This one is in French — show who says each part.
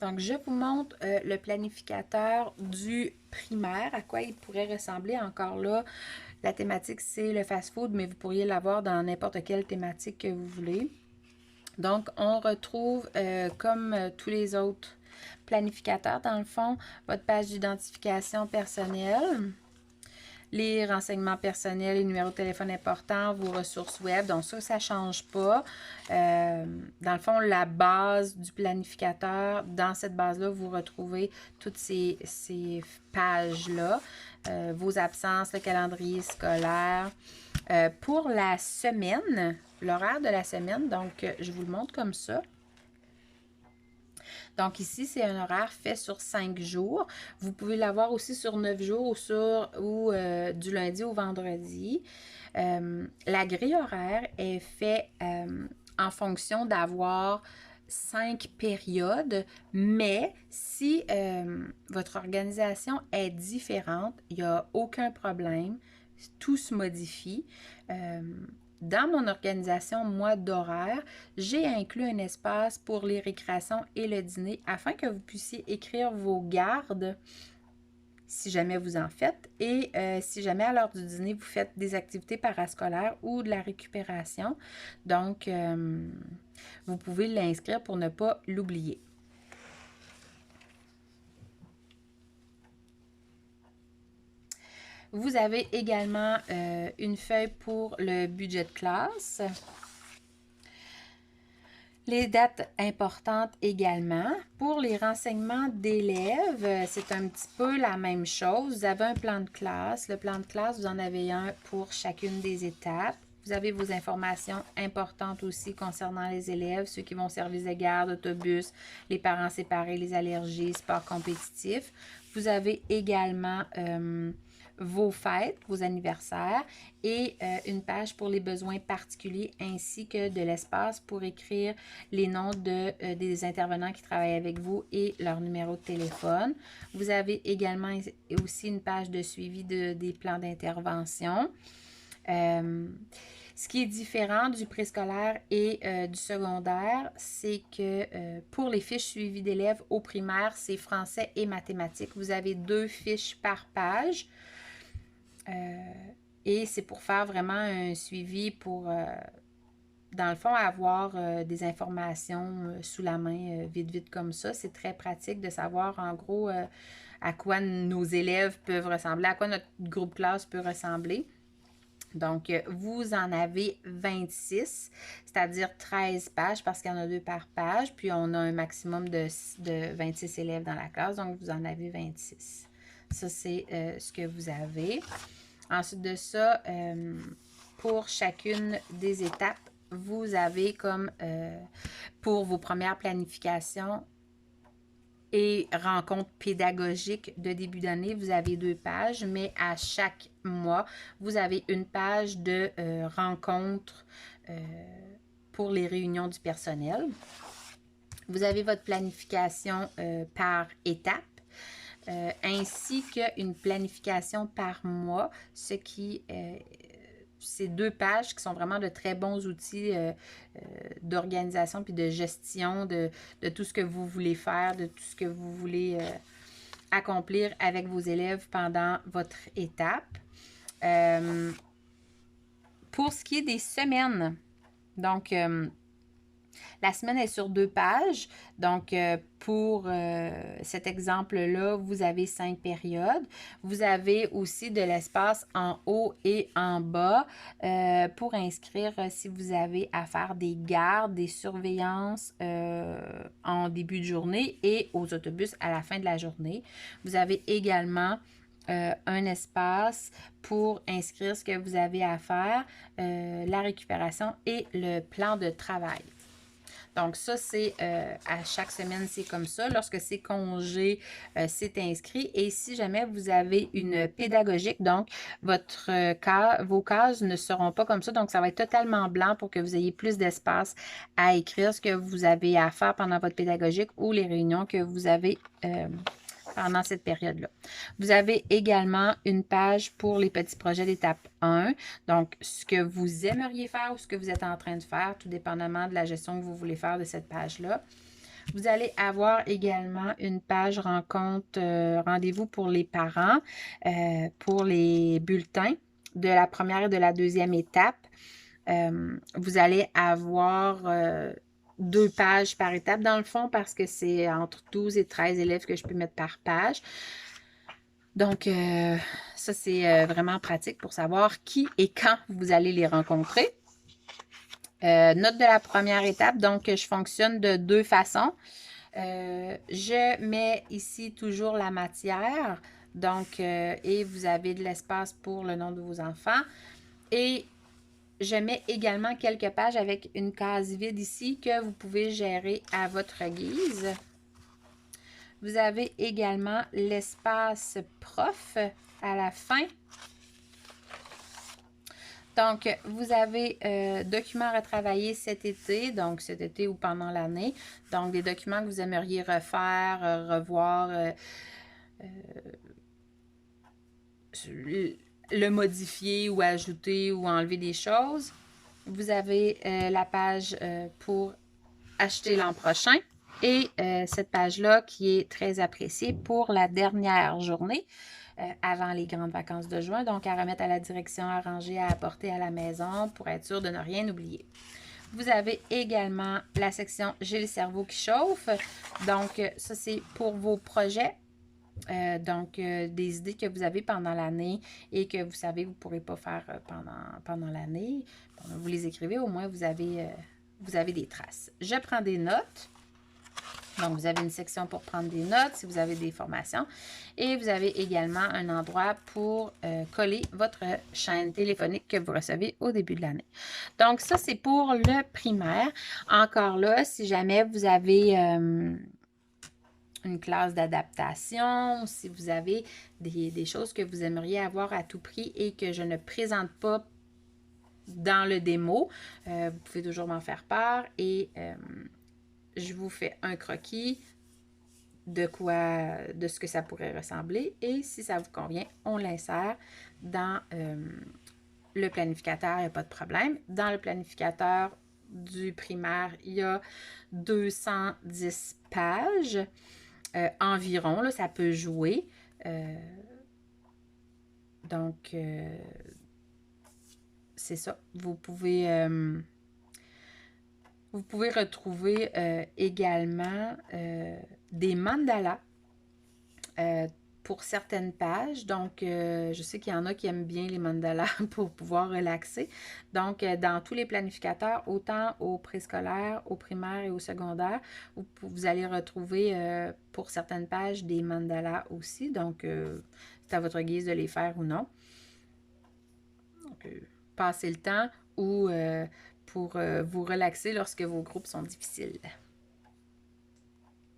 Speaker 1: Donc, je vous montre le planificateur du primaire, à quoi il pourrait ressembler. Encore là, la thématique, c'est le fast-food, mais vous pourriez l'avoir dans n'importe quelle thématique que vous voulez. Donc, on retrouve, comme tous les autres planificateurs, dans le fond, votre page d'identification personnelle, les renseignements personnels, les numéros de téléphone importants, vos ressources web. Donc ça ne change pas. Dans le fond, la base du planificateur, dans cette base-là, vous retrouvez toutes ces pages-là. Vos absences, le calendrier scolaire. Pour la semaine, l'horaire de la semaine, donc je vous le montre comme ça. Donc ici, c'est un horaire fait sur 5 jours. Vous pouvez l'avoir aussi sur 9 jours ou du lundi au vendredi. La grille horaire est faite en fonction d'avoir 5 périodes, mais si votre organisation est différente, il n'y a aucun problème. Tout se modifie. Dans mon organisation, moi, d'horaire, j'ai inclus un espace pour les récréations et le dîner afin que vous puissiez écrire vos gardes si jamais vous en faites et si jamais à l'heure du dîner, vous faites des activités parascolaires ou de la récupération. Donc, vous pouvez l'inscrire pour ne pas l'oublier. Vous avez également une feuille pour le budget de classe. Les dates importantes également. Pour les renseignements d'élèves, c'est un petit peu la même chose. Vous avez un plan de classe. Le plan de classe, vous en avez un pour chacune des étapes. Vous avez vos informations importantes aussi concernant les élèves, ceux qui vont au service de garde, autobus, les parents séparés, les allergies, sport compétitif. Vous avez également vos fêtes, vos anniversaires et une page pour les besoins particuliers ainsi que de l'espace pour écrire les noms des intervenants qui travaillent avec vous et leur numéro de téléphone. Vous avez également aussi une page de suivi des plans d'intervention. Ce qui est différent du préscolaire et du secondaire, c'est que pour les fiches suivies d'élèves au primaire, c'est français et mathématiques. Vous avez 2 fiches par page. Et c'est pour faire vraiment un suivi pour, dans le fond, avoir des informations sous la main vite comme ça. C'est très pratique de savoir en gros à quoi nos élèves peuvent ressembler, à quoi notre groupe classe peut ressembler. Donc, vous en avez 26, c'est-à-dire 13 pages parce qu'il y en a 2 par page. Puis, on a un maximum de 26 élèves dans la classe, donc vous en avez 26. Ça, c'est ce que vous avez. Ensuite de ça, pour chacune des étapes, vous avez comme pour vos premières planifications et rencontres pédagogiques de début d'année, vous avez 2 pages, mais à chaque mois, vous avez une page de rencontres pour les réunions du personnel. Vous avez votre planification par étape. Ainsi qu'une planification par mois, ce qui ces 2 pages qui sont vraiment de très bons outils d'organisation puis de gestion de tout ce que vous voulez faire, de tout ce que vous voulez accomplir avec vos élèves pendant votre étape. Pour ce qui est des semaines, donc la semaine est sur 2 pages. Donc, pour cet exemple-là, vous avez 5 périodes. Vous avez aussi de l'espace en haut et en bas pour inscrire si vous avez à faire des gardes, des surveillances en début de journée et aux autobus à la fin de la journée. Vous avez également un espace pour inscrire ce que vous avez à faire, la récupération et le plan de travail. Donc, ça, c'est à chaque semaine, c'est comme ça. Lorsque c'est congé, c'est inscrit. Et si jamais vous avez une pédagogique, donc vos cases ne seront pas comme ça. Donc, ça va être totalement blanc pour que vous ayez plus d'espace à écrire ce que vous avez à faire pendant votre pédagogique ou les réunions que vous avez pendant cette période-là. Vous avez également une page pour les petits projets d'étape 1. Donc, ce que vous aimeriez faire ou ce que vous êtes en train de faire, tout dépendamment de la gestion que vous voulez faire de cette page-là. Vous allez avoir également une page rencontre, rendez-vous pour les parents, pour les bulletins de la première et de la deuxième étape. Vous allez avoir 2 pages par étape dans le fond parce que c'est entre 12 et 13 élèves que je peux mettre par page. Donc, ça, c'est vraiment pratique pour savoir qui et quand vous allez les rencontrer. Note de la première étape, donc je fonctionne de 2 façons. Je mets ici toujours la matière, donc, et vous avez de l'espace pour le nom de vos enfants. Et je mets également quelques pages avec une case vide ici que vous pouvez gérer à votre guise. Vous avez également l'espace prof à la fin. Donc, vous avez documents à retravailler cet été, donc cet été ou pendant l'année. Donc, des documents que vous aimeriez refaire, revoir, le modifier ou ajouter ou enlever des choses. Vous avez la page pour acheter l'an prochain et cette page-là qui est très appréciée pour la dernière journée avant les grandes vacances de juin. Donc, à remettre à la direction, à ranger, à apporter à la maison pour être sûr de ne rien oublier. Vous avez également la section « J'ai le cerveau qui chauffe ». Donc, ça, c'est pour vos projets. Des idées que vous avez pendant l'année et que vous savez que vous ne pourrez pas faire pendant l'année. Vous les écrivez, au moins vous avez des traces. Je prends des notes. Donc, vous avez une section pour prendre des notes si vous avez des formations. Et vous avez également un endroit pour coller votre chaîne téléphonique que vous recevez au début de l'année. Donc, ça, c'est pour le primaire. Encore là, si jamais vous avez une classe d'adaptation, si vous avez des choses que vous aimeriez avoir à tout prix et que je ne présente pas dans le démo, vous pouvez toujours m'en faire part et je vous fais un croquis de ce que ça pourrait ressembler et si ça vous convient, on l'insère dans le planificateur, il n'y a pas de problème. Dans le planificateur du primaire, il y a 210 pages environ, là, ça peut jouer. Donc, c'est ça. Vous pouvez retrouver également des mandalas pour certaines pages. Donc, je sais qu'il y en a qui aiment bien les mandalas pour pouvoir relaxer. Donc, dans tous les planificateurs, autant au préscolaire, au primaire et au secondaire, vous allez retrouver pour certaines pages des mandalas aussi. Donc, c'est à votre guise de les faire ou non. Donc, passez le temps ou pour vous relaxer lorsque vos groupes sont difficiles.